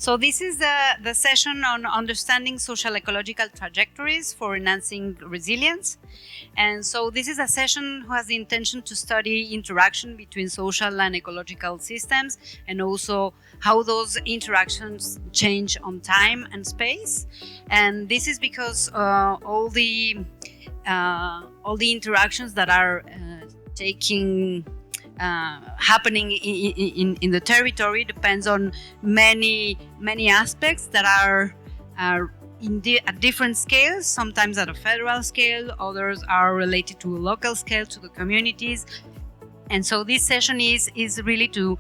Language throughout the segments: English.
So this is the session on understanding social-ecological trajectories for enhancing resilience. And so this is a session who has the intention to study interaction between social and ecological systems, and also how those interactions change on time and space. And this is because all the interactions that are happening in the territory depends on many aspects that are at different scales, sometimes at a federal scale, others are related to a local scale, to the communities. And so this session is really to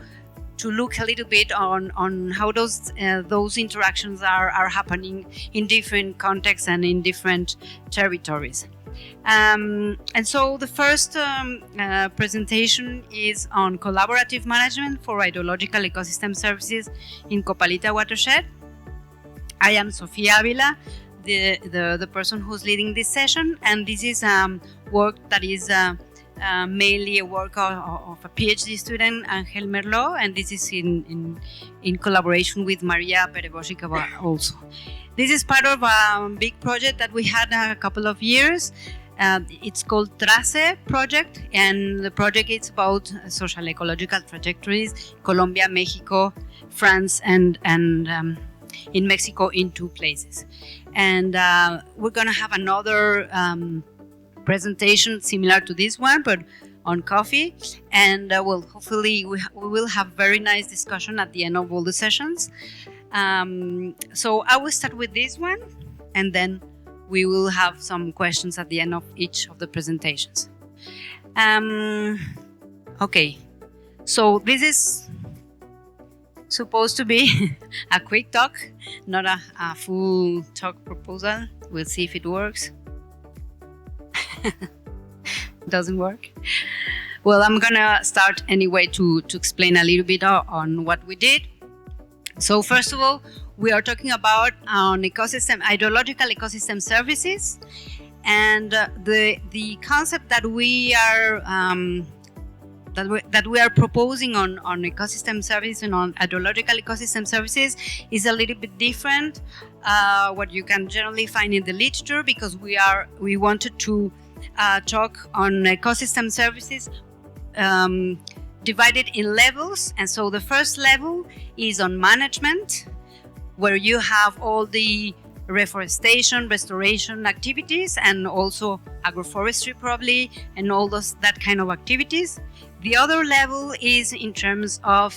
look a little bit on how those interactions are happening in different contexts and in different territories. And so the first presentation is on collaborative management for hydrological ecosystem services in Copalita watershed. I am Sophie Ávila, the person who's leading this session, and this is work that is mainly a work of a PhD student, Angel Merlot, and this is in collaboration with Maria Perevozhikova also. This is part of a big project that we had a couple of years. It's called TRACE project, and the project is about social ecological trajectories, Colombia, Mexico, France, and in Mexico in 2 places. And we're going to have another presentation similar to this one, but on coffee. And well, hopefully we will have very nice discussion at the end of all the sessions. So I will start with this one, and then we will have some questions at the end of each of the presentations. Okay, so this is supposed to be a quick talk, not a full talk proposal. We'll see if it works. Doesn't work. Well, I'm gonna start anyway to explain a little bit on what we did. So first of all, we are talking about hydrological ecosystem services, and the concept that we are proposing on ecosystem services and on hydrological ecosystem services is a little bit different what you can generally find in the literature, because we wanted to talk on ecosystem services divided in levels. And so the first level is on management, where you have all the reforestation, restoration activities, and also agroforestry probably, and all that kind of activities. The other level is in terms of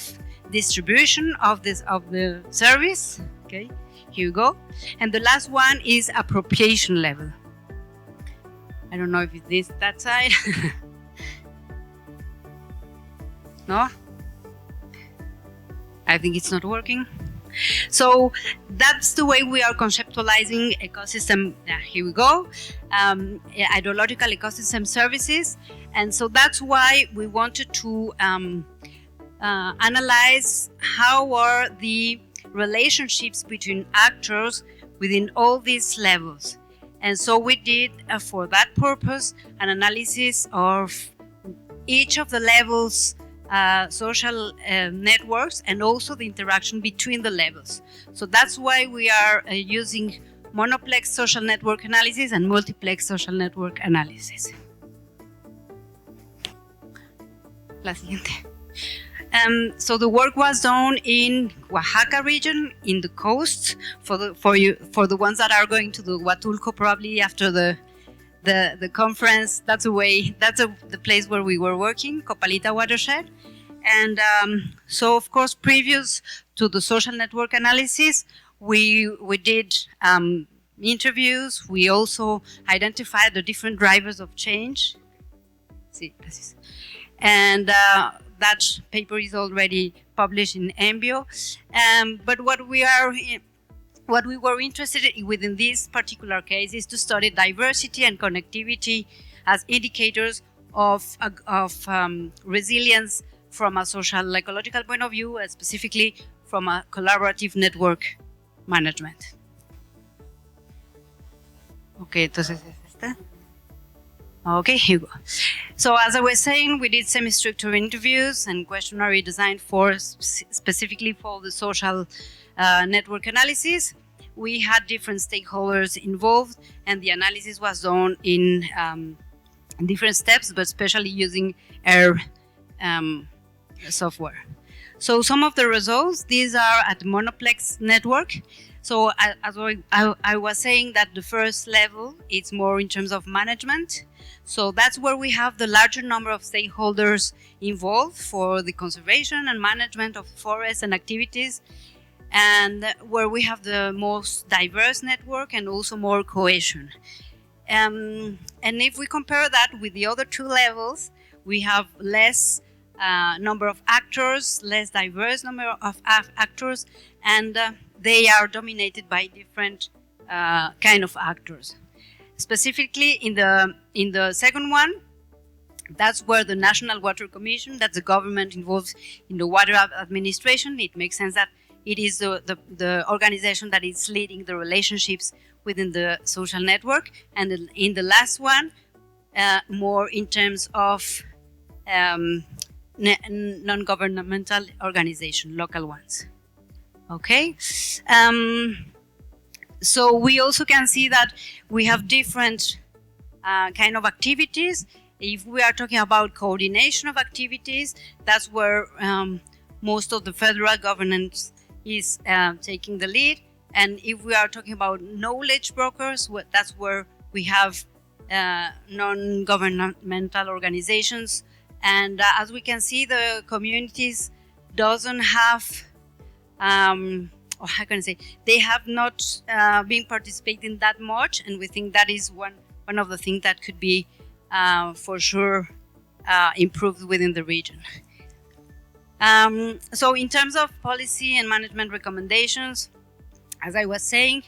distribution of the service. Okay, here you go. And the last one is appropriation level. I don't know if it's that side. No? I think it's not working. So that's the way we are conceptualizing ecosystem. Here we go. Hydrological ecosystem services. And so that's why we wanted to analyze how are the relationships between actors within all these levels. And so we did, for that purpose, an analysis of each of the levels, social networks, and also the interaction between the levels. So that's why we are using monoplex social network analysis and multiplex social network analysis. La siguiente. So the work was done in Oaxaca region, in the coast. For the ones that are going to the Huatulco probably after the conference, that's the place where we were working, Copalita watershed. And so of course, previous to the social network analysis, we did interviews. We also identified the different drivers of change. And that paper is already published in Embio. But what we were interested in within this particular case is to study diversity and connectivity as indicators of resilience from a social ecological point of view, and specifically from a collaborative network management. Okay, entonces esta. Okay, here we go. So as I was saying, we did semi-structured interviews and questionnaire designed specifically for the social network analysis, we had different stakeholders involved, and the analysis was done in different steps, but especially using R software. So some of the results, these are at monoplex network. So as I was saying, that the first level, it's more in terms of management. So that's where we have the larger number of stakeholders involved for the conservation and management of forests and activities, and where we have the most diverse network and also more cohesion. And if we compare that with the other two levels, we have less number of actors, less diverse number of actors, and they are dominated by different kind of actors. Specifically in the second one, that's where the National Water Commission, that's the government involved in the water administration. It makes sense that it is the organization that is leading the relationships within the social network. And in the last one, more in terms of non-governmental organization, local ones. Okay. So we also can see that we have different kind of activities. If we are talking about coordination of activities, that's where most of the federal governance is taking the lead. And if we are talking about knowledge brokers, that's where we have non-governmental organizations. And as we can see, the communities doesn't have how can I say, they have not been participating that much, and we think that is one of the things that could be for sure improved within the region. So in terms of policy and management recommendations, as I was saying,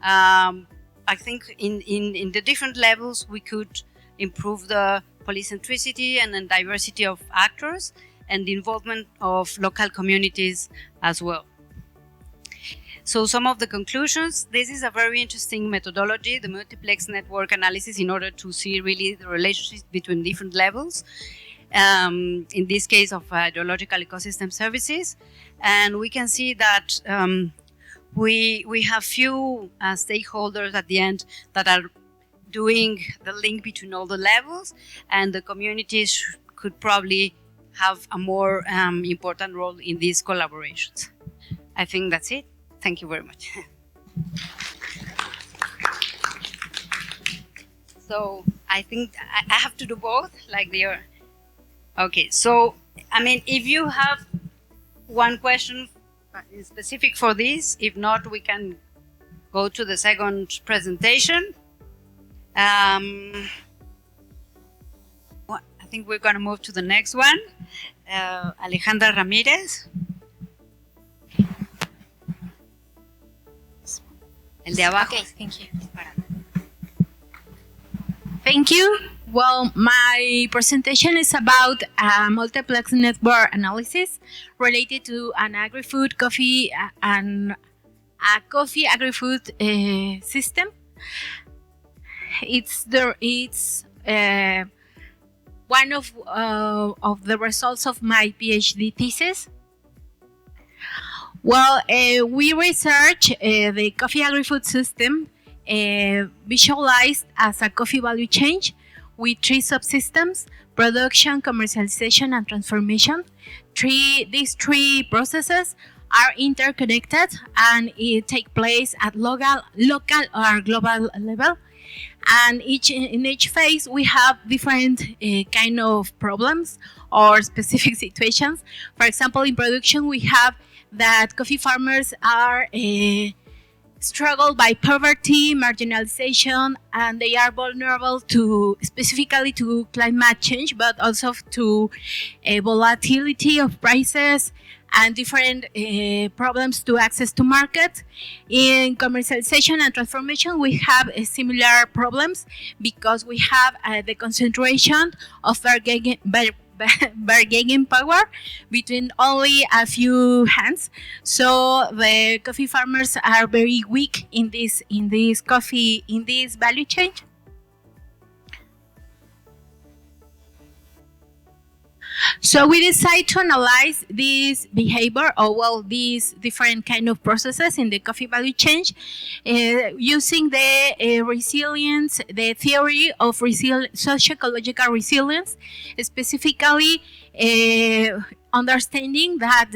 I think in the different levels we could improve the polycentricity and the diversity of actors and the involvement of local communities as well. So some of the conclusions, this is a very interesting methodology, the multiplex network analysis, in order to see really the relationships between different levels, in this case of hydrological ecosystem services. And we can see that we have few stakeholders at the end that are doing the link between all the levels, and the communities could probably have a more important role in these collaborations. I think that's it. Thank you very much. So I think I have to do both, like the other. Okay, so I mean, if you have one question specific for this, if not, we can go to the second presentation. I think we're going to move to the next one. Alejandra Ramirez. El de abajo. Okay, thank you. Thank you. Well, my presentation is about a multiplex network analysis related to an agri-food, coffee, and a coffee agri-food system. It's one of the results of my PhD thesis. Well, we researched the coffee agri-food system visualized as a coffee value chain with three subsystems: production, commercialization, and transformation. These three processes are interconnected and it take place at local or global level. And in each phase, we have different kind of problems or specific situations. For example, in production, we have that coffee farmers are struggle by poverty, marginalization, and they are vulnerable to specifically to climate change, but also to volatility of prices and different problems to access to market. In commercialization and transformation, we have similar problems because we have the concentration of bargaining power between only a few hands. So the coffee farmers are very weak in this value chain. So we decide to analyze this behavior, or well, these different kind of processes in the coffee value chain, using the resilience, the theory of social-ecological resilience, specifically understanding that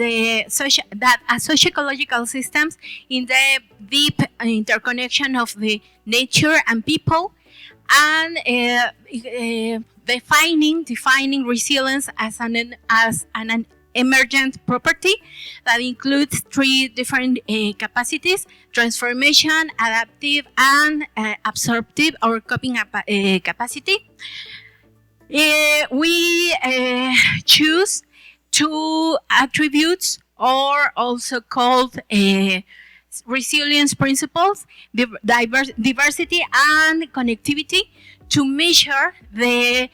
socio-ecological systems in the deep interconnection of the nature and people, and defining resilience as an emergent property that includes three different capacities: transformation, adaptive, and absorptive or coping capacity. We choose two attributes, or also called resilience principles: diversity and connectivity, to measure the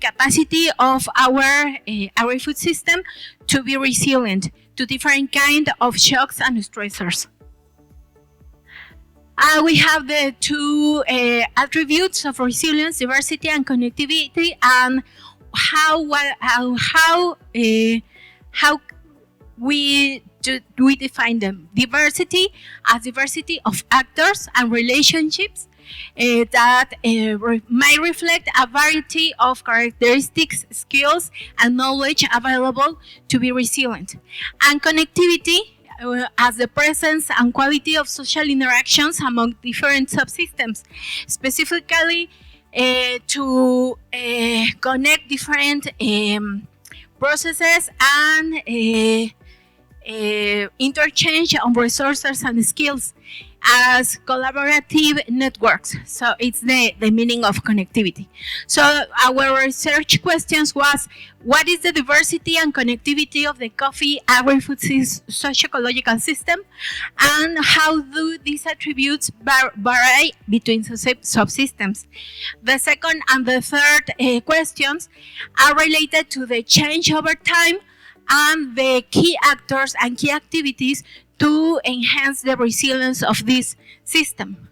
capacity of our food system to be resilient to different kind of shocks and stressors. We have the two attributes of resilience: diversity and connectivity, and how we define them. Diversity as diversity of actors and relationships that might reflect a variety of characteristics, skills, and knowledge available to be resilient. And connectivity as the presence and quality of social interactions among different subsystems, specifically to connect different processes and interchange of resources and skills as collaborative networks. So it's the meaning of connectivity. So our research questions was: what is the diversity and connectivity of the coffee agri-food socio-ecological system, and how do these attributes vary between subsystems? The second and the third questions are related to the change over time and the key actors and key activities to enhance the resilience of this system.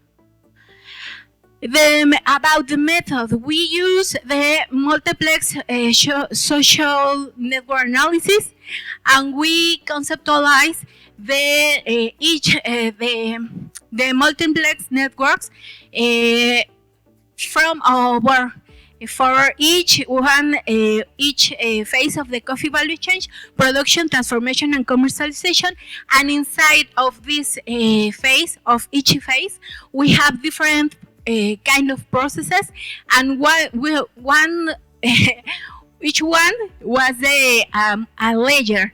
About the method, we use the multiplex social network analysis, and we conceptualize the multiplex networks from our for each phase of the coffee value chain: production, transformation, and commercialization. And inside of this phase, we have different kind of processes, and each one was a layer.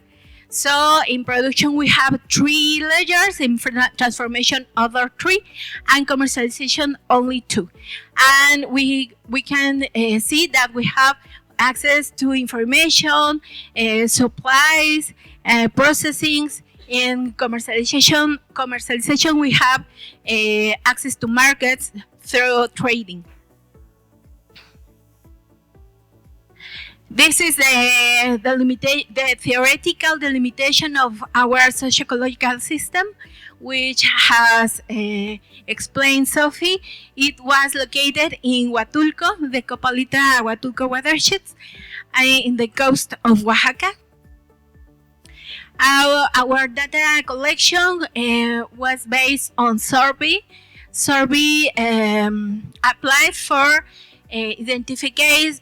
So in production we have 3 layers, in transformation other 3, and commercialization only 2. And we can see that we have access to information, supplies, processing. In commercialization we have access to markets through trading. This is the theoretical delimitation of our socio-ecological system, which has explained Sophie. It was located in Huatulco, the Copalita-Huatulco watersheds, in the coast of Oaxaca. Our data collection was based on survey. Survey applied for identified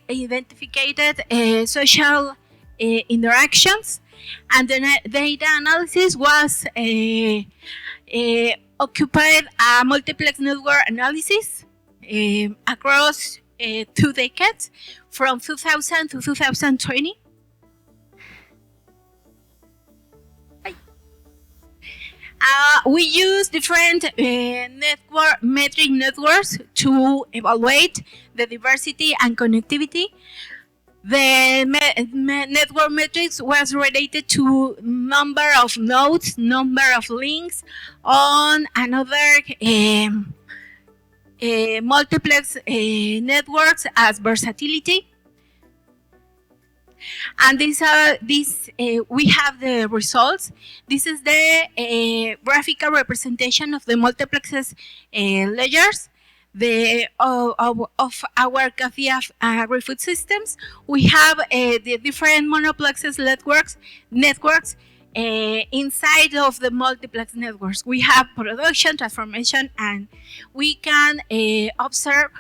social interactions, and the data analysis was occupied a multiplex network analysis across 2 decades, from 2000 to 2020. We use different metric networks to evaluate the diversity and connectivity. The network metrics was related to number of nodes, number of links on another multiplex networks as versatility. And we have the results. This is the graphical representation of the multiplexes layers. of our coffee agri-food systems, we have the different monoplexes networks. Inside of the multiplex networks, we have production, transformation, and we can observe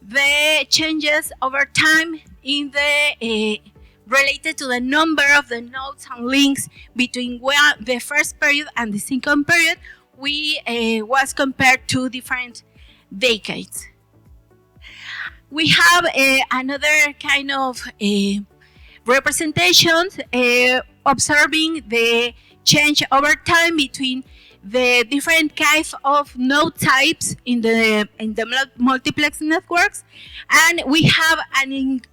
the changes over time in the related to the number of the nodes and links between the first period and the second period. We was compared to different decades. We have another kind of representations observing the change over time between the different kinds of node types in the multiplex networks, and we have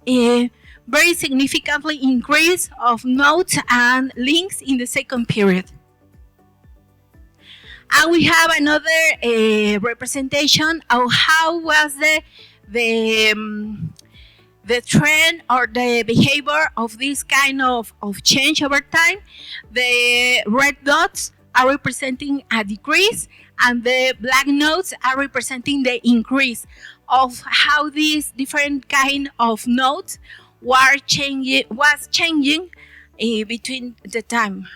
a very significantly increase of nodes and links in the second period. And we have another representation of how was the trend or the behavior of this kind of change over time. The red dots are representing a decrease, and the black nodes are representing the increase of how these different kind of nodes was changing between the time.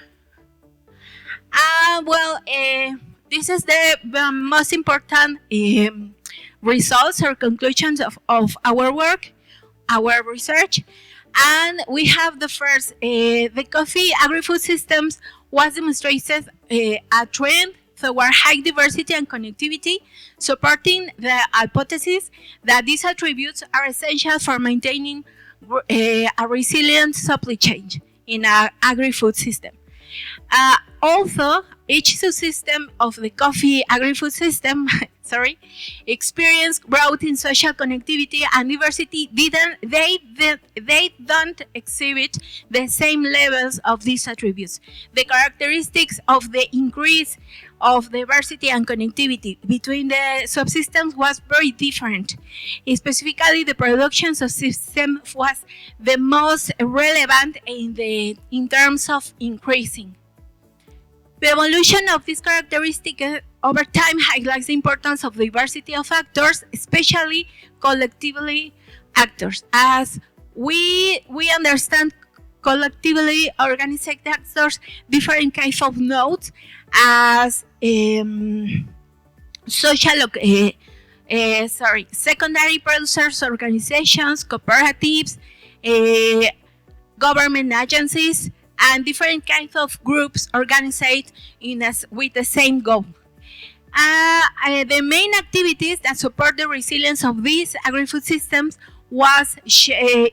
This is the most important results or conclusions of our work, our research. And we have the first, the coffee agri-food systems was demonstrated a trend toward high diversity and connectivity, supporting the hypothesis that these attributes are essential for maintaining a resilient supply chain in an agri-food system. Also, each subsystem of the coffee agri-food system experienced growth in social connectivity and diversity. They don't exhibit the same levels of these attributes. The characteristics of the increase of diversity and connectivity between the subsystems was very different. Specifically, the production subsystem was the most relevant in terms of increasing. The evolution of this characteristic over time highlights the importance of diversity of actors, especially collectively actors. As we understand collectively organized actors, different kinds of nodes as secondary producers organizations, cooperatives, government agencies, and different kinds of groups organized with the same goal. The main activities that support the resilience of these agri-food systems was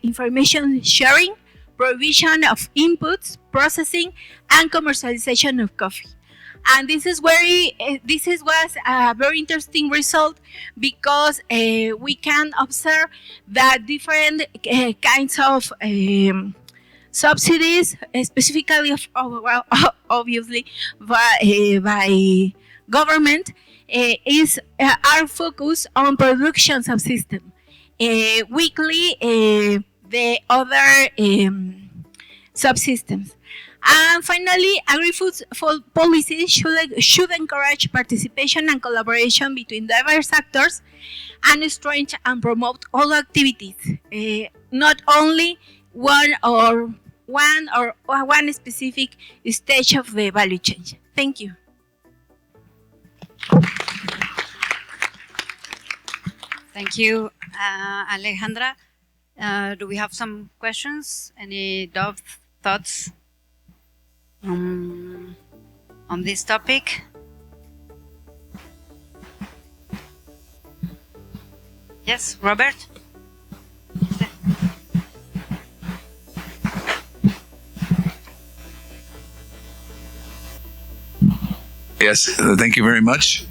information sharing, provision of inputs, processing, and commercialization of coffee. And this was a very interesting result because we can observe that different kinds of subsidies, specifically obviously by government, are focused on production subsystem. Weekly, the other subsystems. And finally, agri-food policies should encourage participation and collaboration between diverse actors and strengthen and promote all activities, not only one specific stage of the value chain. Thank you. Thank you, Alejandra. Do we have some questions? Any thoughts on this topic? Yes, Robert? Yes, thank you very much.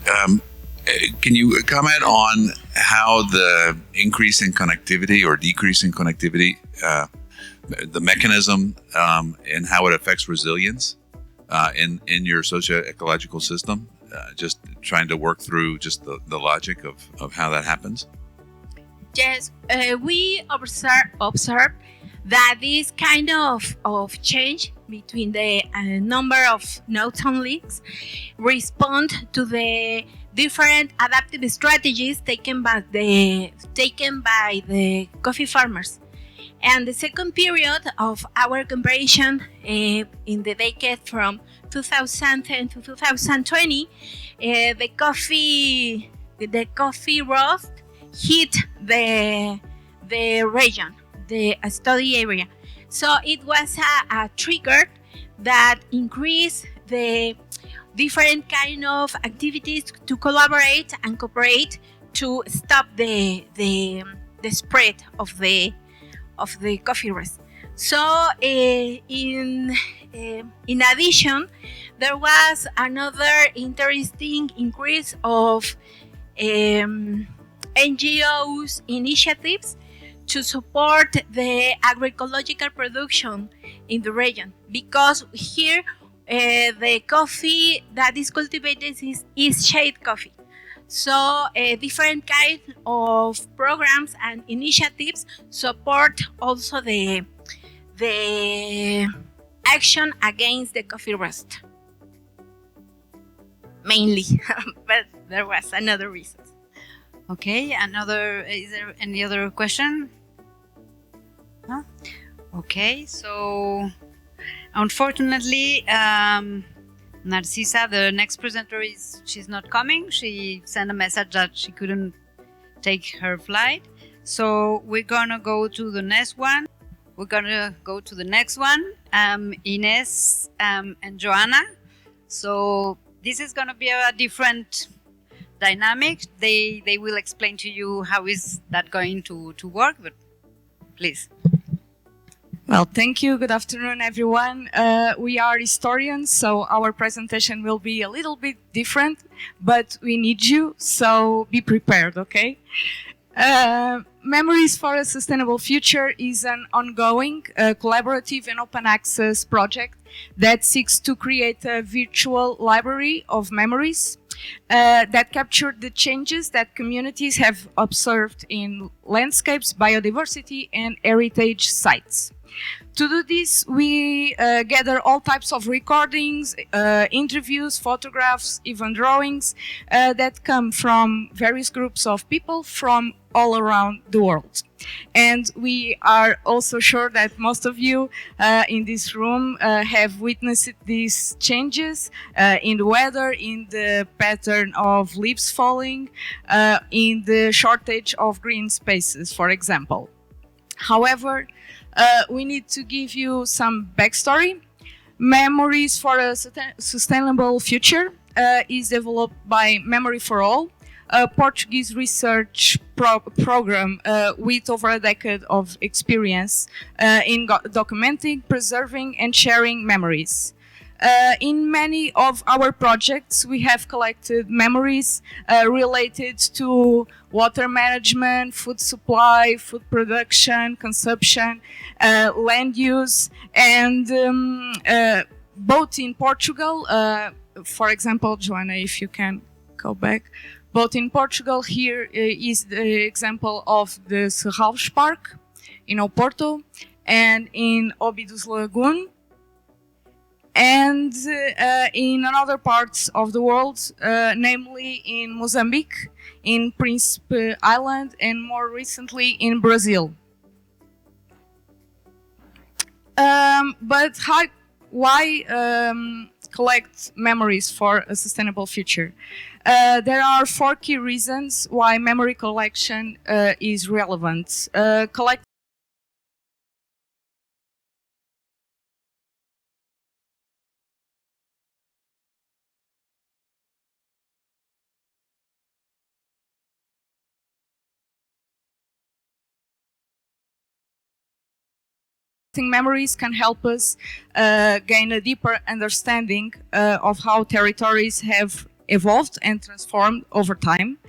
Can you comment on how the increase in connectivity or decrease in connectivity, the mechanism, and how it affects resilience in your socio-ecological system? Just trying to work through just the logic of how that happens. Yes, we observe that this kind of change between the number of nodes and leaves respond to the different adaptive strategies taken by the coffee farmers. And the second period of our comparison in the decade from 2010 to 2020, the coffee roast hit the region, the study area. So it was a trigger that increased the different kind of activities to collaborate and cooperate to stop the spread of the coffee roast. So in addition, there was another interesting increase of NGOs initiatives to support the agroecological production in the region, because here the coffee that is cultivated is shade coffee. So different kinds of programs and initiatives support also the action against the coffee roast, mainly, but there was another reason. Okay, is there any other question? No? Okay, so unfortunately, Narcisa, the next presenter, she's not coming. She sent a message that she couldn't take her flight. So we're gonna go to the next one. Ines and Joanna. So this is gonna be a different dynamic. They will explain to you how is that going to work, but please. Well, thank you. Good afternoon, everyone. We are historians, so our presentation will be a little bit different, but we need you, so be prepared, okay? Memories for a Sustainable Future is an ongoing, collaborative and open access project that seeks to create a virtual library of memories that capture the changes that communities have observed in landscapes, biodiversity and heritage sites. To do this, we gather all types of recordings, interviews, photographs, even drawings that come from various groups of people from all around the world. And we are also sure that most of you in this room have witnessed these changes in the weather, in the pattern of leaves falling, in the shortage of green spaces, for example. However, we need to give you some backstory. Memories for a Sustainable Future is developed by Memory for All, a Portuguese research program with over a decade of experience in documenting, preserving and sharing memories. In many of our projects, we have collected memories related to water management, food supply, food production, consumption, land use, and both in Portugal, for example, Joanna, if you can go back, both in Portugal, here is the example of the Serralves Park in Oporto, and in Óbidos Lagoon, and in other parts of the world, namely in Mozambique, in Príncipe Island, and more recently in Brazil. But why collect memories for a sustainable future? There are 4 key reasons why memory collection is relevant. Memories can help us gain a deeper understanding of how territories have evolved and transformed over time.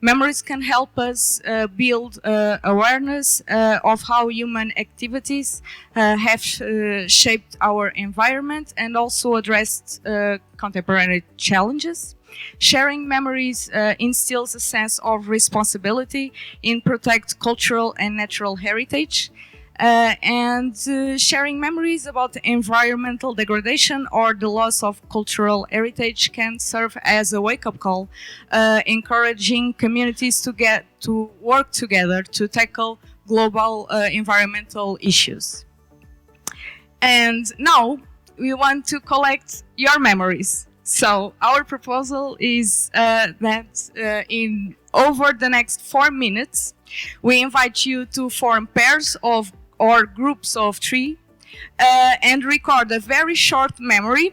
Memories can help us build awareness of how human activities have shaped our environment and also addressed contemporary challenges. Sharing memories instills a sense of responsibility in protect cultural and natural heritage. and sharing memories about environmental degradation or the loss of cultural heritage can serve as a wake-up call, encouraging communities to work together to tackle global environmental issues. And now we want to collect your memories. So our proposal is that in over the next 4 minutes, we invite you to form pairs of or groups of 3 and record a very short memory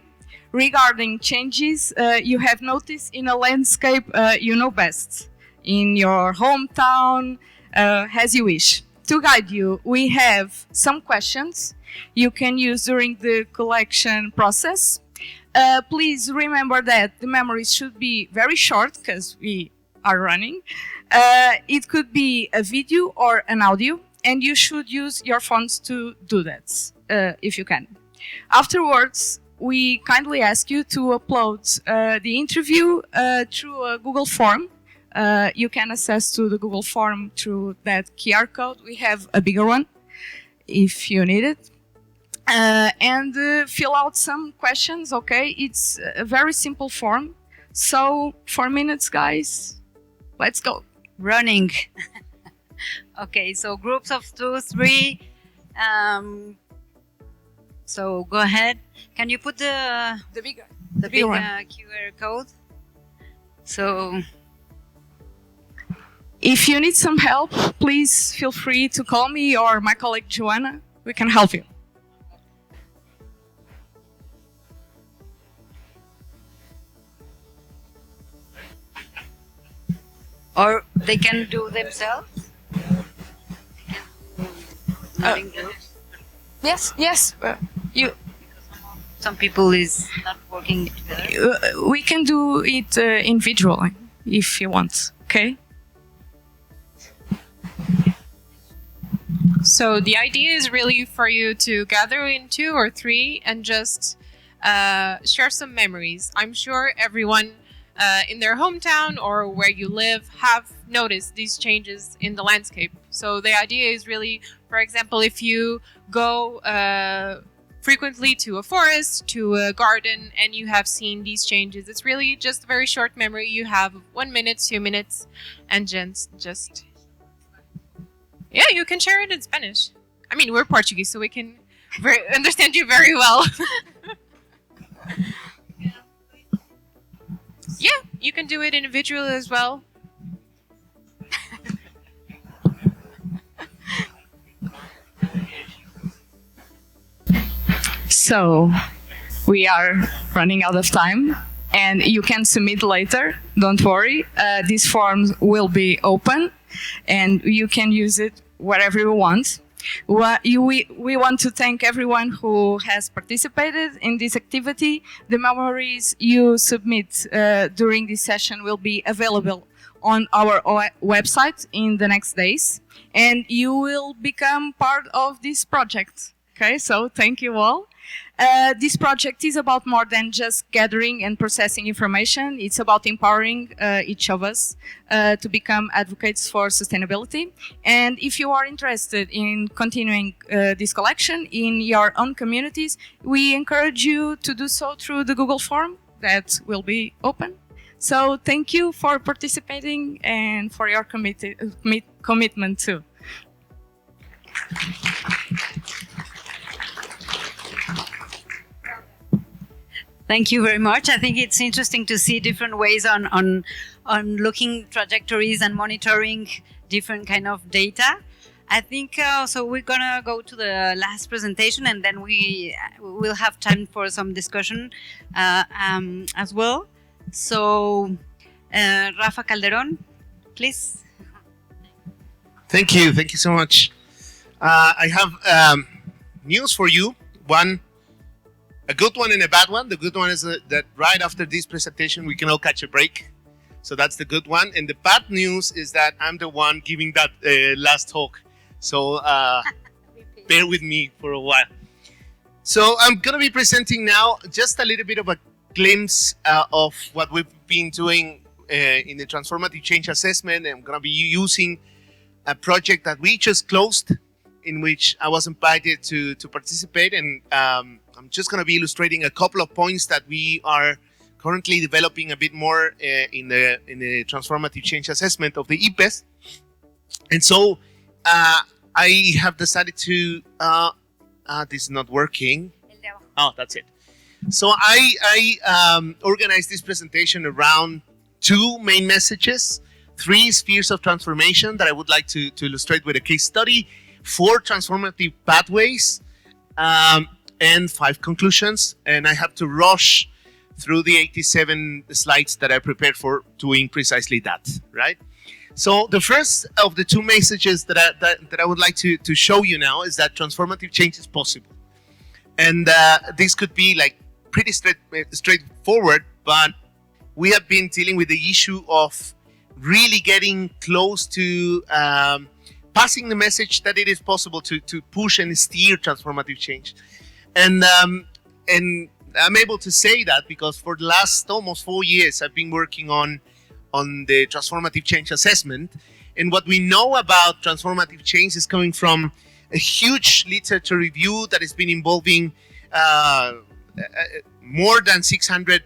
regarding changes you have noticed in a landscape you know best, in your hometown, as you wish. To guide you, we have some questions you can use during the collection process. Please remember that the memories should be very short because we are running. It could be a video or an audio, and you should use your phones to do that, if you can. Afterwards, we kindly ask you to upload the interview through a Google form. You can access to the Google form through that QR code. We have a bigger one if you need it. And fill out some questions, okay? It's a very simple form. So 4 minutes, guys. Let's go. Running. Okay, so groups of 2, 3. So go ahead. Can you put the big QR code? So if you need some help, please feel free to call me or my colleague Joanna. We can help you. Or they can do themselves? In groups? Yes. Some people is not working together. We can do it individually if you want, okay? So the idea is really for you to gather in 2 or 3 and just share some memories. I'm sure everyone in their hometown or where you live have noticed these changes in the landscape. So the idea is really, for example, if you go frequently to a forest, to a garden, and you have seen these changes, it's really just a very short memory you have, 1 minute, 2 minutes, and just yeah, you can share it in Spanish. I mean, we're Portuguese, so we can understand you very well. Yeah, you can do it individually as well. So we are running out of time, and you can submit later. Don't worry. These forms will be open, and you can use it wherever you want. We want to thank everyone who has participated in this activity. The memories you submit during this session will be available on our website in the next days, and you will become part of this project. Okay, so thank you all. This project is about more than just gathering and processing information. It's about empowering each of us to become advocates for sustainability. And if you are interested in continuing this collection in your own communities, we encourage you to do so through the Google form that will be open. So thank you for participating and for your commitment too. Thank you very much. I think it's interesting to see different ways on looking trajectories and monitoring different kind of data. I think so. We're gonna go to the last presentation, and then we will have time for some discussion as well. So, Rafa Calderon, please. Thank you so much. I have news for you. A good one and a bad one. The good one is that right after this presentation, we can all catch a break. So that's the good one. And the bad news is that I'm the one giving that last talk. So bear with me for a while. So I'm going to be presenting now just a little bit of a glimpse of what we've been doing in the transformative change assessment. I'm going to be using a project that we just closed in which I was invited to participate, and I'm just going to be illustrating a couple of points that we are currently developing a bit more in the transformative change assessment of the IPES. And so I have decided to this is not working. Oh, that's it. So I organized this presentation around two main messages, 3 spheres of transformation that I would like to illustrate with a case study, 4 transformative pathways, and 5 conclusions. And I have to rush through the 87 slides that I prepared for doing precisely that, right? So the first of the 2 messages that I would like to show you now is that transformative change is possible. And this could be like pretty straightforward, but we have been dealing with the issue of really getting close to passing the message that it is possible to push and steer transformative change. And I'm able to say that because for the last almost 4 years, I've been working on the transformative change assessment. And what we know about transformative change is coming from a huge literature review that has been involving more than 600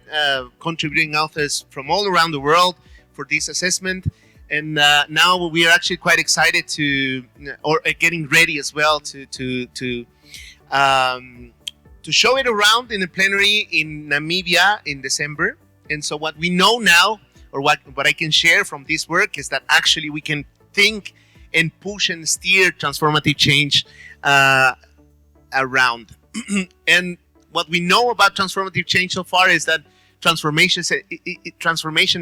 contributing authors from all around the world for this assessment. And now we are actually quite excited or getting ready as well to show it around in the plenary in Namibia in December. And so what we know now, or what I can share from this work, is that actually we can think and push and steer transformative change around. And what we know about transformative change so far is that transformation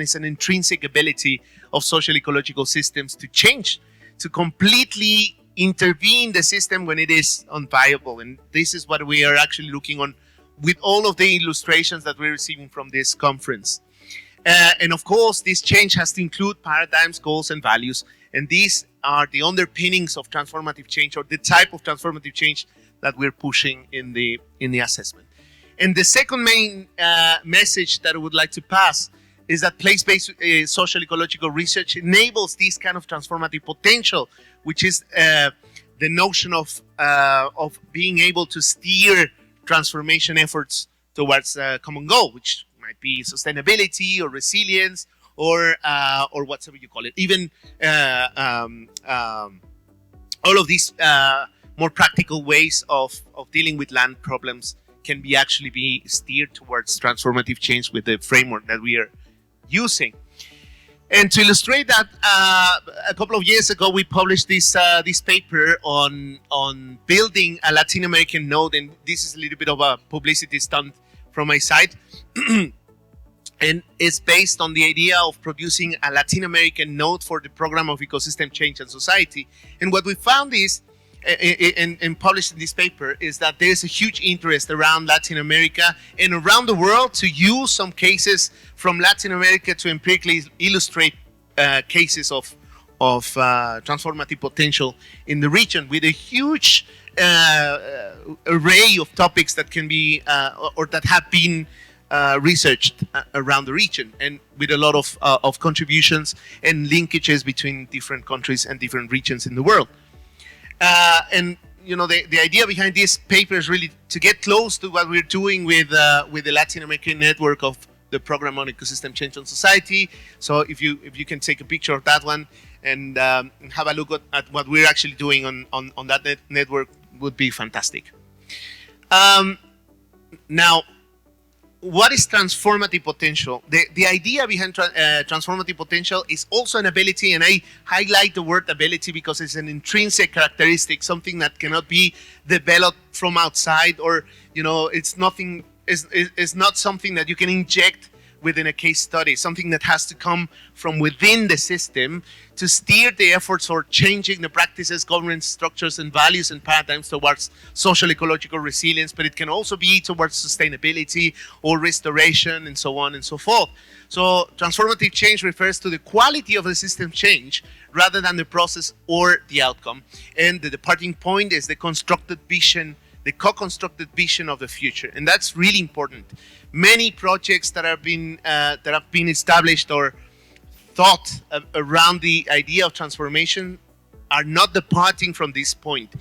is an intrinsic ability of social ecological systems to change, to completely intervene the system when it is unviable. And this is what we are actually looking on with all of the illustrations that we're receiving from this conference. And of course, this change has to include paradigms, goals, and values. And these are the underpinnings of transformative change, or the type of transformative change that we're pushing in the assessment. And the second main message that I would like to pass is that place-based social ecological research enables this kind of transformative potential, which is the notion of being able to steer transformation efforts towards a common goal, which might be sustainability or resilience or whatever you call it. Even all of these more practical ways of dealing with land problems can actually be steered towards transformative change with the framework that we are using. And to illustrate that, a couple of years ago, we published this paper on building a Latin American node, and this is a little bit of a publicity stunt from my side. And it's based on the idea of producing a Latin American node for the program of ecosystem change and society. And what we found is, and published in this paper, is that there is a huge interest around Latin America and around the world to use some cases from Latin America to empirically illustrate cases of transformative potential in the region, with a huge array of topics that can be or that have been researched around the region, and with a lot of contributions and linkages between different countries and different regions in the world. And you know, the idea behind this paper is really to get close to what we're doing with the Latin American network of the Program on Ecosystem Change and Society. So if you can take a picture of that one and have a look at what we're actually doing on that network, would be fantastic. Now, what is transformative potential? The idea behind transformative potential is also an ability, and I highlight the word ability because it's an intrinsic characteristic, something that cannot be developed from outside, or it's nothing. It's not something that you can inject within a case study, something that has to come from within the system to steer the efforts or changing the practices, governance structures, and values and paradigms towards social ecological resilience, but it can also be towards sustainability or restoration and so on and so forth. So transformative change refers to the quality of the system change rather than the process or the outcome. And the departing point is the constructed vision, the co-constructed vision of the future, and that's really important. Many projects that have been established or thought around the idea of transformation are not departing from this point.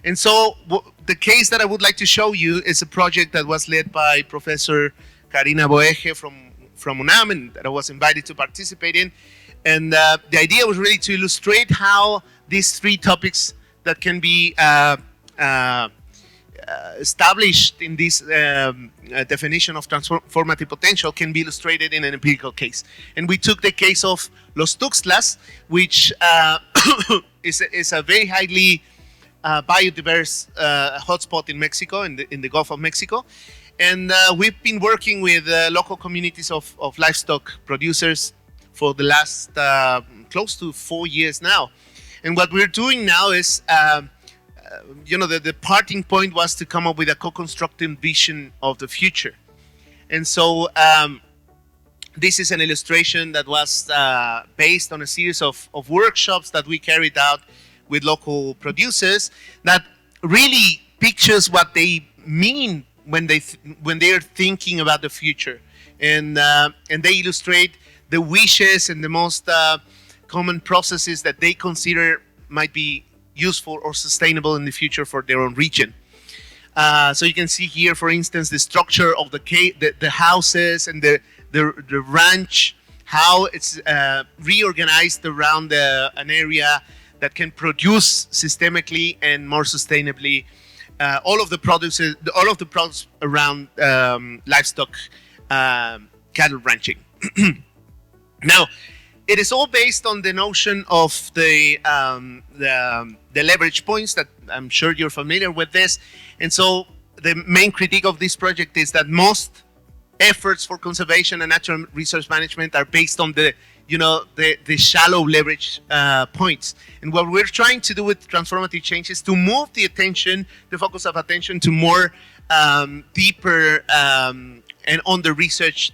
And so the case that I would like to show you is a project that was led by Professor Karina Boeje from UNAM, and that I was invited to participate in. And the idea was really to illustrate how these three topics that can be established in this definition of transformative potential can be illustrated in an empirical case. And we took the case of Los Tuxtlas, which is a very highly biodiverse hotspot in Mexico, in the Gulf of Mexico. And we've been working with local communities of livestock producers for the last close to 4 years now. And what we're doing now is, the parting point was to come up with a co-constructing vision of the future. And so this is an illustration that was based on a series of workshops that we carried out with local producers that really pictures what they mean when they are thinking about the future, and they illustrate the wishes and the most common processes that they consider might be useful or sustainable in the future for their own region. So you can see here, for instance, the structure of the houses and the ranch, how it's reorganized around an area that can produce systemically and more sustainably all of the products around livestock cattle ranching. Now, it is all based on the notion of the leverage points that I'm sure you're familiar with this. And so the main critique of this project is that most efforts for conservation and natural resource management are based on the shallow leverage points. And what we're trying to do with transformative change is to move the focus of attention to more deeper and under-researched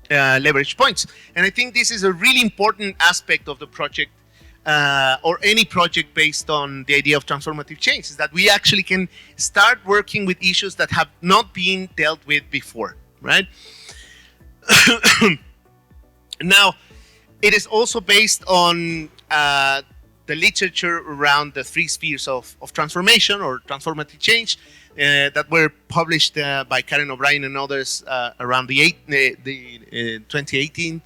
leverage points. And I think this is a really important aspect of the project, or any project based on the idea of transformative change, is that we actually can start working with issues that have not been dealt with before, right? Now, it is also based on the literature around the three spheres of transformation or transformative change that were published by Karen O'Brien and others around the 2018.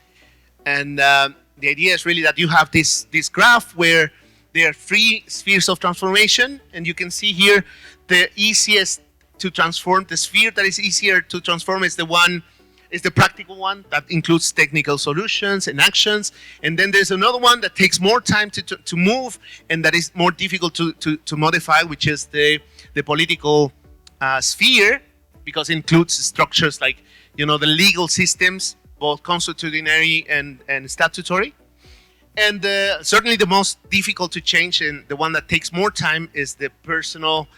And the idea is really that you have this graph where there are three spheres of transformation, and you can see here the easiest to transform, the sphere that is easier to transform is the practical one that includes technical solutions and actions. And then there's another one that takes more time to move and that is more difficult to modify, which is the political sphere, because it includes structures like, the legal systems, both constitutionary and statutory. And certainly the most difficult to change and the one that takes more time is the personal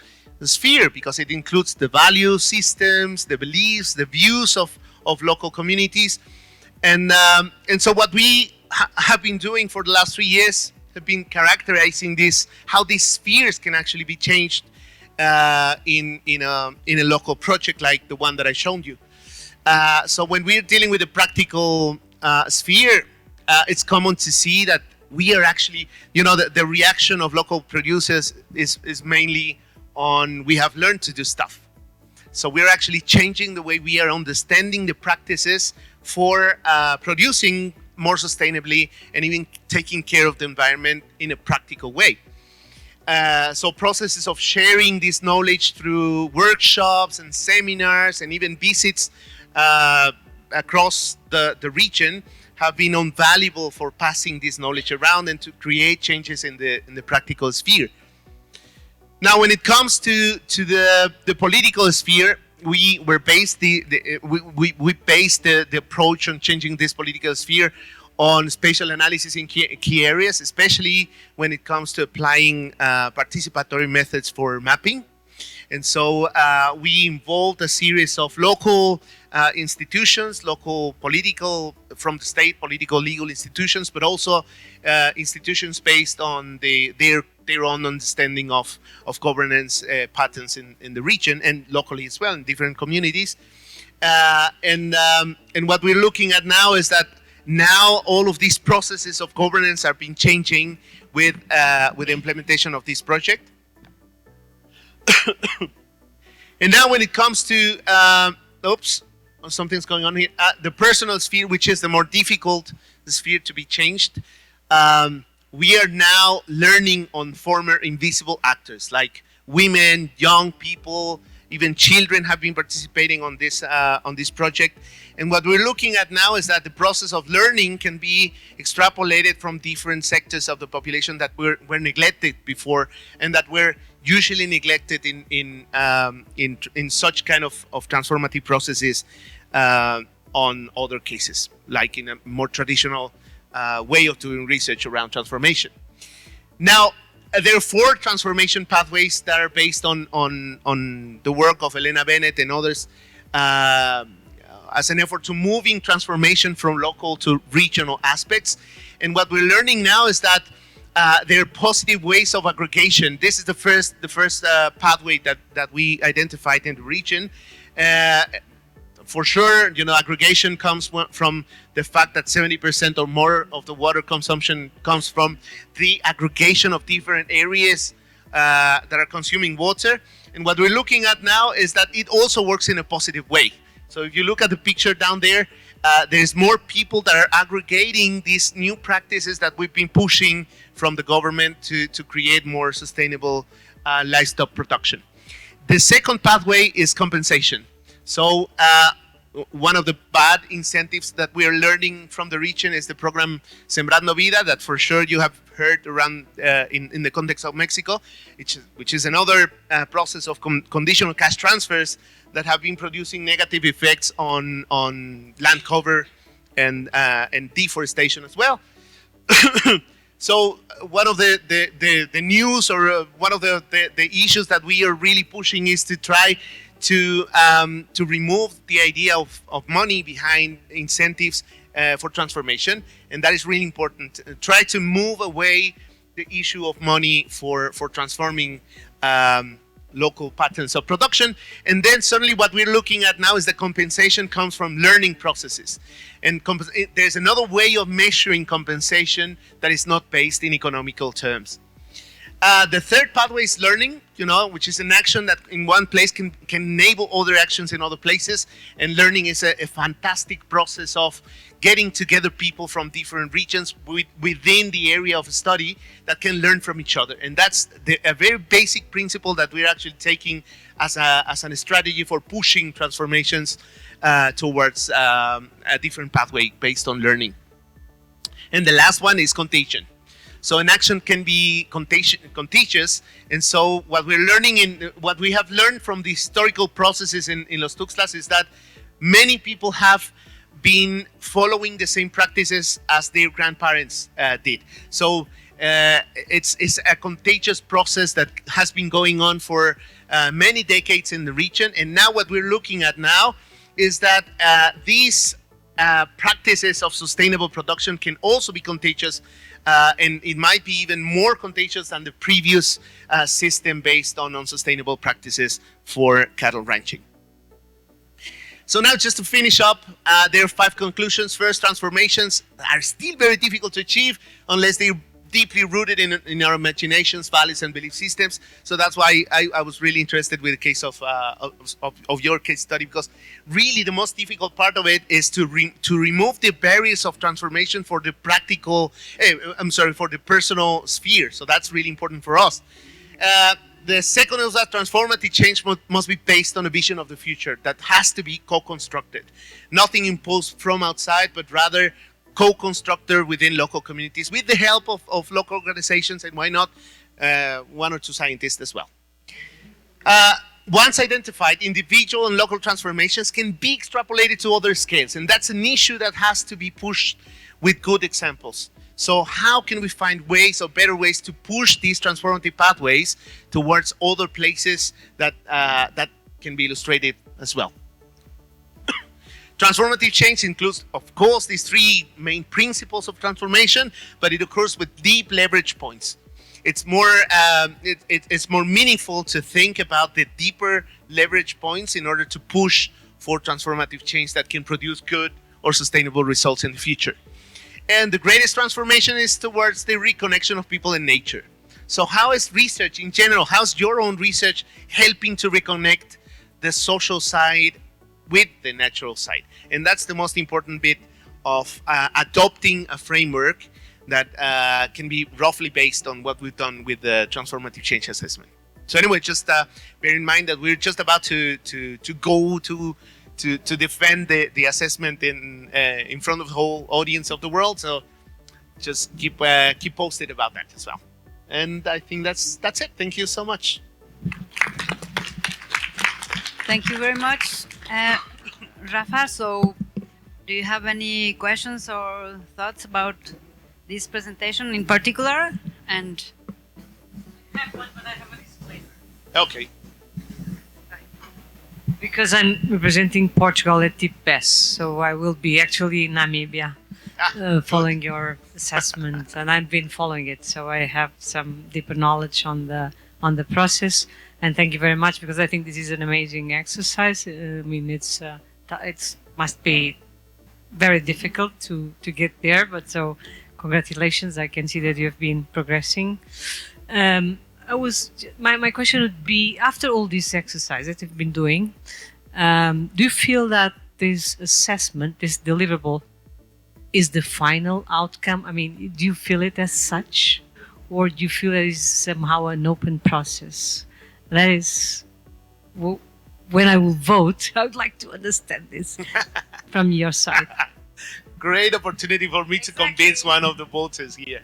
sphere, because it includes the value systems, the beliefs, the views of local communities. And so what we have been doing for the last 3 years have been characterizing how these spheres can actually be changed in a local project like the one that I showed you. So when we're dealing with the practical sphere, it's common to see that we are actually, the reaction of local producers is mainly on, we have learned to do stuff. So we're actually changing the way we are understanding the practices for producing more sustainably and even taking care of the environment in a practical way. So processes of sharing this knowledge through workshops and seminars and even visits across the region have been invaluable for passing this knowledge around and to create changes in the practical sphere. Now, when it comes to the political sphere, we based the approach on changing this political sphere on spatial analysis in key areas, especially when it comes to applying participatory methods for mapping. And so we involved a series of local institutions, local political, from the state, political legal institutions, but also institutions based on their own understanding of governance patterns in the region and locally as well in different communities. And what we're looking at now is that now all of these processes of governance are being changing with the implementation of this project. And now when it comes to, something's going on here. The personal sphere, which is the more difficult sphere to be changed. We are now learning on former invisible actors like women, young people, even children have been participating on this project. And what we're looking at now is that the process of learning can be extrapolated from different sectors of the population that were neglected before, and that were usually neglected in such kind of transformative processes on other cases, like in a more traditional way of doing research around transformation. Now, there are 4 transformation pathways that are based on the work of Elena Bennett and others as an effort to moving transformation from local to regional aspects. And what we're learning now is that there are positive ways of aggregation. This is the first pathway that we identified in the region. For sure, aggregation comes from the fact that 70% or more of the water consumption comes from the aggregation of different areas that are consuming water. And what we're looking at now is that it also works in a positive way. So if you look at the picture down there, there's more people that are aggregating these new practices that we've been pushing from the government to create more sustainable livestock production. The second pathway is compensation. So one of the bad incentives that we are learning from the region is the program Sembrando Vida, that for sure you have heard around in the context of Mexico, which is another process of conditional cash transfers that have been producing negative effects on land cover and deforestation as well. So one of the news, or one of the issues that we are really pushing is to try to remove the idea of money behind incentives for transformation, and that is really important. Try to move away the issue of money for transforming local patterns of production. And then suddenly what we're looking at now is the compensation comes from learning processes. And there's another way of measuring compensation that is not based in economical terms. The third pathway is learning, which is an action that in one place can enable other actions in other places. And learning is a fantastic process of getting together people from different regions within the area of study that can learn from each other. And that's a very basic principle that we're actually taking as a strategy for pushing transformations towards a different pathway based on learning. And the last one is contagion. So an action can be contagious, and so what we're learning what we have learned from the historical processes in Los Tuxtlas is that many people have been following the same practices as their grandparents did. So it's a contagious process that has been going on for many decades in the region, and now what we're looking at now is that these practices of sustainable production can also be contagious. And it might be even more contagious than the previous system based on unsustainable practices for cattle ranching. So now just to finish up, there are 5 conclusions. First, transformations are still very difficult to achieve unless they're deeply rooted in our imaginations, values, and belief systems. So that's why I was really interested with the case of your case study, because really the most difficult part of it is to remove the barriers of transformation for the for the personal sphere. So that's really important for us. The second is that transformative change must be based on a vision of the future that has to be co-constructed. Nothing imposed from outside, but rather co-constructor within local communities with the help of local organizations, and why not 1 or 2 scientists as well. Once identified, individual and local transformations can be extrapolated to other scales, and that's an issue that has to be pushed with good examples. So how can we find ways or better ways to push these transformative pathways towards other places that can be illustrated as well? Transformative change includes, of course, these 3 main principles of transformation, but it occurs with deep leverage points. It's more meaningful to think about the deeper leverage points in order to push for transformative change that can produce good or sustainable results in the future. And the greatest transformation is towards the reconnection of people and nature. So how is research in general, how's your own research helping to reconnect the social side with the natural side? And that's the most important bit of adopting a framework that can be roughly based on what we've done with the transformative change assessment. So anyway, just bear in mind that we're just about to go to defend the assessment in front of the whole audience of the world. So just keep posted about that as well. And I think that's it. Thank you so much. Thank you very much, Rafa. So, do you have any questions or thoughts about this presentation in particular? And I have one, but I have a disclaimer. Okay. Because I'm representing Portugal at TIPES, so I will be actually in Namibia following your assessment, and I've been following it, so I have some deeper knowledge on the process. And thank you very much, because I think this is an amazing exercise. I mean, it's must be very difficult to get there, but so congratulations. I can see that you have been progressing. My question would be, after all this exercise that you've been doing, do you feel that this assessment, this deliverable, is the final outcome? I mean, do you feel it as such, or do you feel that it's somehow an open process? That is, when I will vote, I would like to understand this from your side. Great opportunity for me to convince one of the voters here.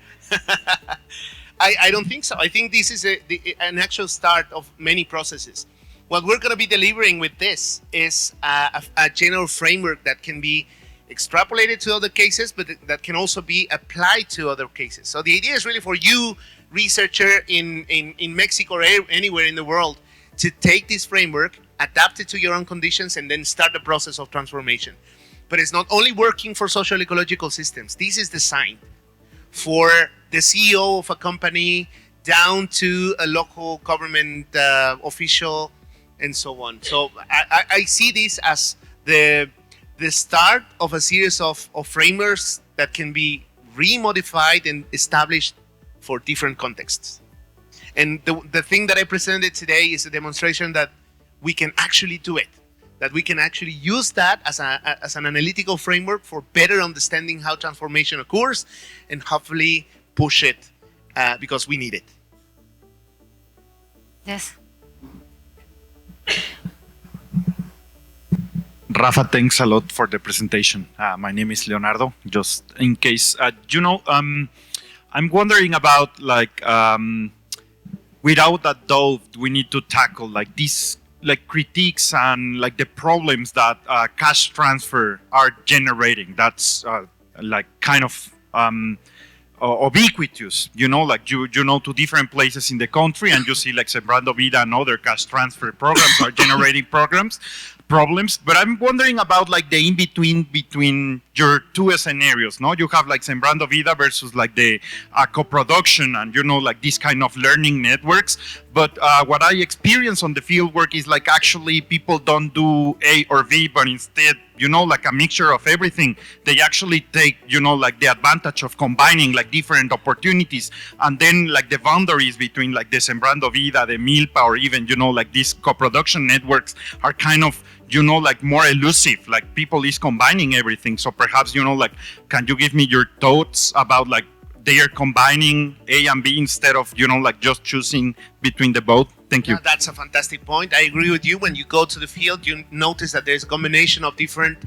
I don't think so. I think this is an actual start of many processes. What we're going to be delivering with this is a general framework that can be extrapolated to other cases, but that can also be applied to other cases. So the idea is really for you, researcher in Mexico or anywhere in the world, to take this framework, adapt it to your own conditions, and then start the process of transformation. But it's not only working for social ecological systems. This is designed for the CEO of a company down to a local government official and so on. So I see this as the start of a series of frameworks that can be remodified and established for different contexts. And the thing that I presented today is a demonstration that we can actually do it, that we can actually use that as an analytical framework for better understanding how transformation occurs, and hopefully push it because we need it. yes. Rafa, thanks a lot for the presentation. My name is Leonardo. Just in case, I'm wondering about without a doubt, we need to tackle these critiques and the problems that cash transfer are generating. That's kind of ubiquitous, you to different places in the country, and you see Sembrando Vida and other cash transfer programs are generating problems. But I'm wondering about the in-between between your two scenarios. No, you have Sembrando Vida versus the co-production and these kind of learning networks. But what I experience on the field work is actually people don't do A or B, but instead a mixture of everything. They actually take the advantage of combining different opportunities, and then the boundaries between the Sembrando Vida, the Milpa, or even these co-production networks are kind of more elusive. People is combining everything. So perhaps can you give me your thoughts about they are combining A and B instead of just choosing between the both? Thank you. Yeah, that's a fantastic point. I agree with you. When you go to the field, you notice that there's a combination of different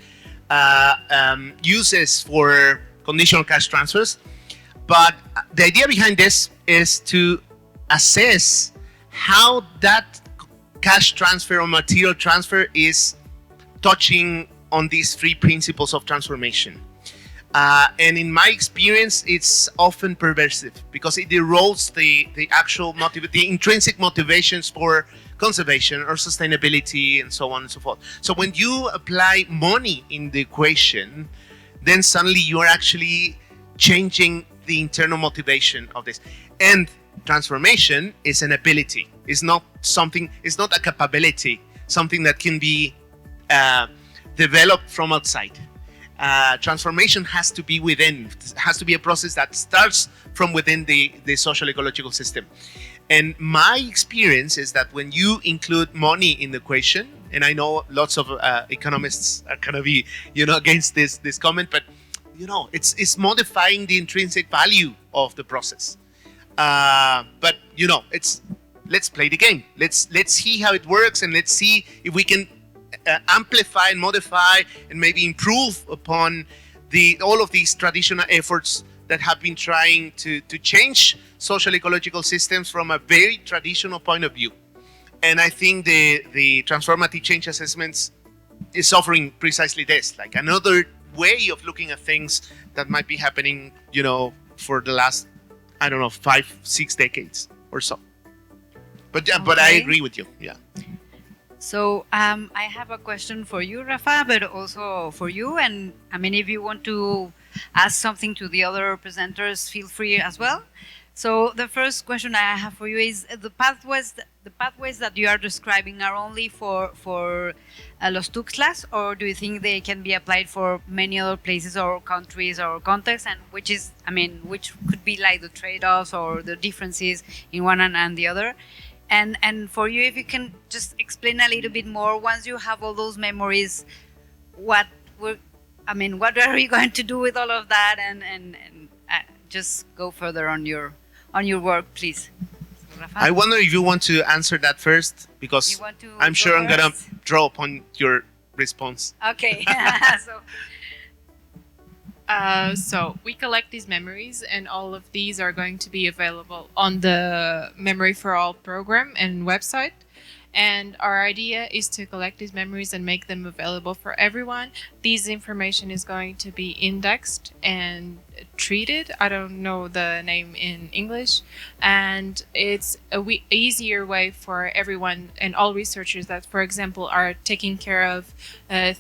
uses for conditional cash transfers. But the idea behind this is to assess how that cash transfer or material transfer is touching on these three principles of transformation. And in my experience, it's often perversive because it erodes the intrinsic motivations for conservation or sustainability and so on and so forth. So when you apply money in the equation, then suddenly you are actually changing the internal motivation of this. And transformation is an ability. It's not a capability, something that can be developed from outside. transformation has to be within, has to be a process that starts from within the social ecological system. And my experience is that when you include money in the equation, and I know lots of economists are going to be, against this comment, but it's modifying the intrinsic value of the process. But it's let's play the game. Let's see how it works, and let's see if we can amplify and modify and maybe improve upon all of these traditional efforts that have been trying to change social ecological systems from a very traditional point of view. And I think the transformative change assessments is offering precisely this, like another way of looking at things that might be happening, for the last, 5-6 decades or so. But yeah, but I agree with you. Yeah. So I have a question for you, Rafa, but also for you. And I mean, if you want to ask something to the other presenters, feel free as well. So the first question I have for you is the pathways that you are describing are only for Los Tuxtlas, or do you think they can be applied for many other places or countries or contexts? And which could be like the trade-offs or the differences in one and the other? And for you, if you can just explain a little bit more, once you have all those memories, what are you going to do with all of that? And just go further on your work, please. So, Rafa? I wonder if you want to answer that first, because I'm sure I'm gonna draw upon your response. Okay. So we collect these memories, and all of these are going to be available on the Memory for All program and website. And our idea is to collect these memories and make them available for everyone. This information is going to be indexed and treated. I don't know the name in English. And it's a easier way for everyone and all researchers that, for example, are taking care of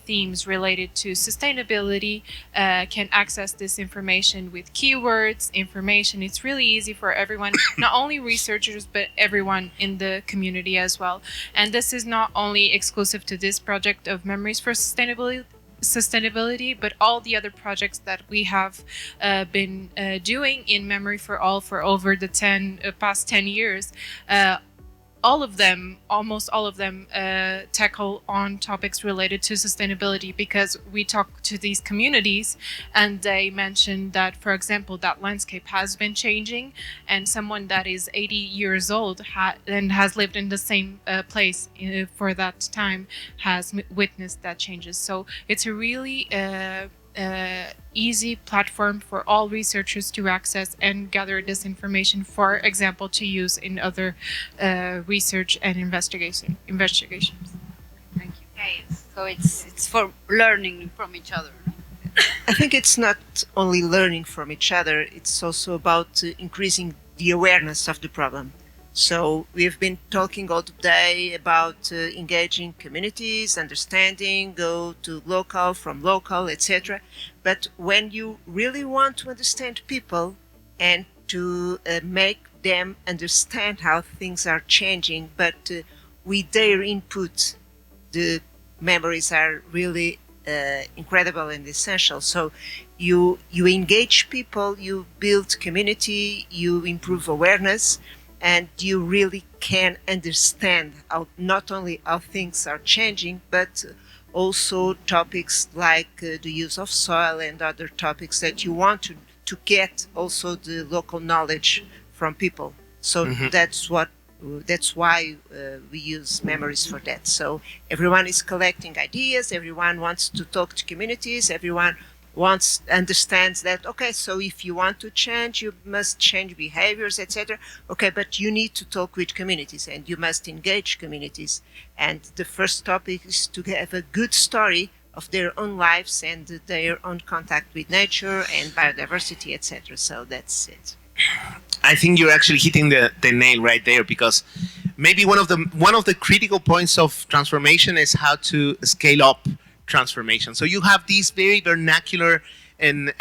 themes related to sustainability can access this information with keywords, information. It's really easy for everyone, not only researchers, but everyone in the community as well. And this is not only exclusive to this project of Memories for Sustainability, but all the other projects that we have been doing in Memory for All for over the past 10 years. Almost all of them tackle on topics related to sustainability, because we talk to these communities and they mention that, for example, that landscape has been changing, and someone that is 80 years old and has lived in the same place for that time has witnessed that changes. So it's a really easy platform for all researchers to access and gather this information, for example, to use in other research and investigations. Thank you. Okay, so it's for learning from each other. No? I think it's not only learning from each other, it's also about increasing the awareness of the problem. So we've been talking all day about engaging communities, understanding, go to local, from local, etc. But when you really want to understand people and to make them understand how things are changing, but with their input, the memories are really incredible and essential. So you engage people, you build community, you improve awareness, and you really can understand not only how things are changing, but also topics like the use of soil and other topics that you want to get also the local knowledge from people. So that's why we use memories for that. So everyone is collecting ideas, everyone wants to talk to communities, everyone understands that, okay, so if you want to change, you must change behaviors, etc. Okay, but you need to talk with communities and you must engage communities. And the first topic is to have a good story of their own lives and their own contact with nature and biodiversity, etc. So that's it. I think you're actually hitting the nail right there, because maybe one of the critical points of transformation is how to scale up transformation. So you have these very vernacular and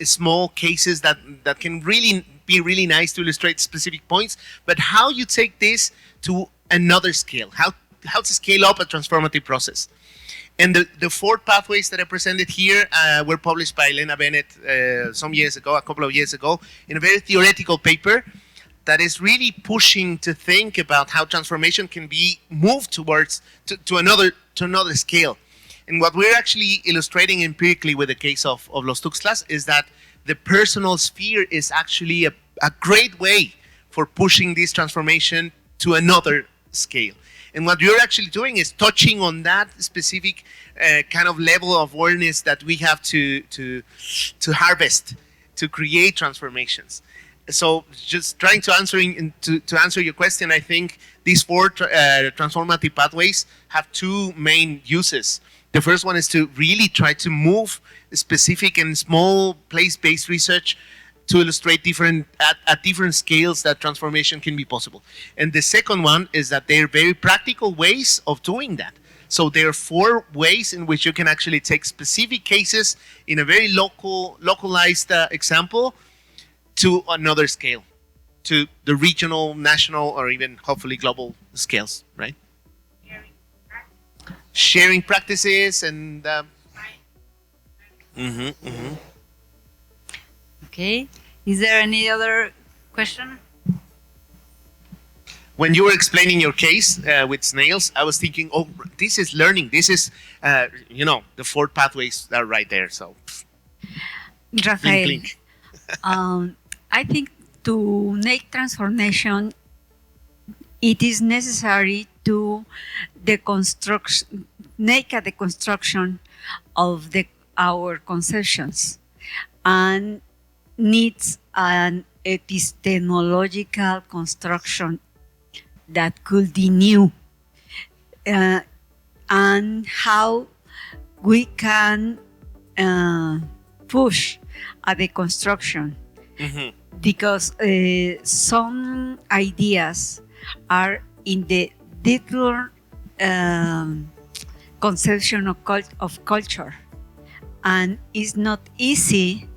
small cases that can really be really nice to illustrate specific points, but how you take this to another scale, how to scale up a transformative process. And the 4 pathways that I presented here were published by Elena Bennett some years ago, a couple of years ago, in a very theoretical paper that is really pushing to think about how transformation can be moved towards to another scale. And what we're actually illustrating empirically with the case of Los Tuxtlas is that the personal sphere is actually a great way for pushing this transformation to another scale. And what you're actually doing is touching on that specific kind of level of awareness that we have to harvest, to create transformations. So just trying to answer your question, I think these 4 transformative pathways have 2 main uses. The first one is to really try to move specific and small place-based research to illustrate at different scales that transformation can be possible. And the second one is that they're very practical ways of doing that. So there are 4 ways in which you can actually take specific cases in a very localized example to another scale, to the regional, national, or even hopefully global scales, right? Sharing practices and Okay. Is there any other question? When you were explaining your case with snails, I was thinking, oh, this is learning. This is, the 4 pathways are right there. So, Rafael, blink. I think to make transformation, it is necessary to make a deconstruction of our conceptions, and needs an epistemological construction that could be new, and how we can push a deconstruction, because some ideas are in the deeper conception of culture, and it's not easy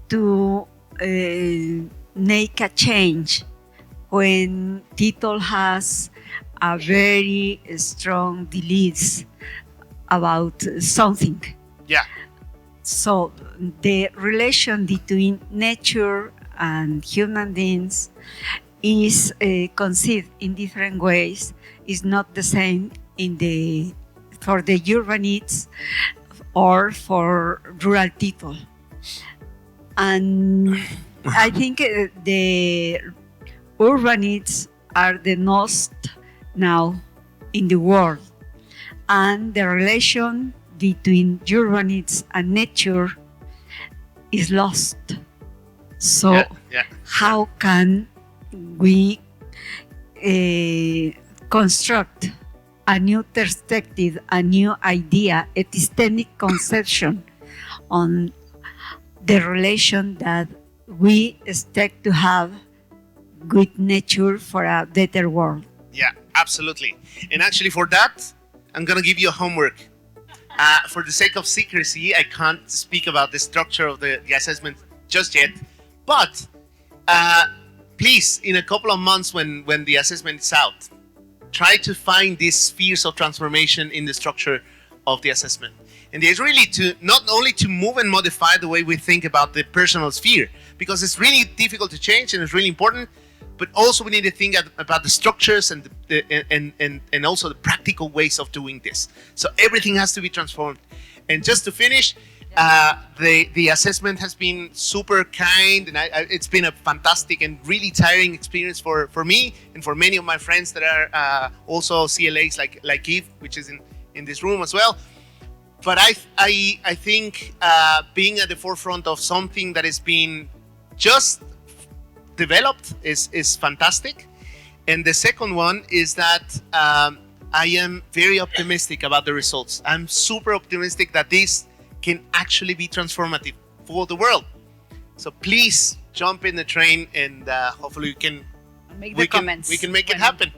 to make a change when people has a very strong beliefs about something. Yeah. So the relation between nature and human beings is conceived in different ways. Is not the same for the urbanites or for rural people. And I think the urbanites are the most now in the world, and the relation between urbanites and nature is lost. So how can we construct a new perspective, a new idea, epistemic conception on the relation that we expect to have with nature for a better world? Yeah, absolutely. And actually for that, I'm going to give you a homework. For the sake of secrecy, I can't speak about the structure of the assessment just yet. But please, in a couple of months when the assessment is out, try to find these spheres of transformation in the structure of the assessment. And it's really to not only to move and modify the way we think about the personal sphere, because it's really difficult to change and it's really important, but also we need to think about the structures and also the practical ways of doing this. So everything has to be transformed. And just to finish, the assessment has been super kind, and it's been a fantastic and really tiring experience for me and for many of my friends that are also CLAs like Eve, which is in this room as well. But I think being at the forefront of something that is being just developed is fantastic. And the second one is that I am very optimistic about the results. I'm super optimistic that this can actually be transformative for the world. So please jump in the train, and hopefully we can make it happen.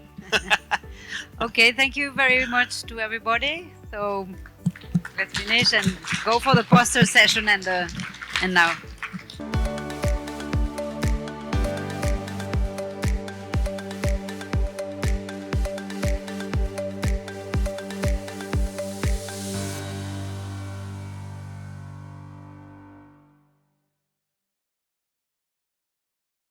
Okay, thank you very much to everybody. So let's finish and go for the poster session and now.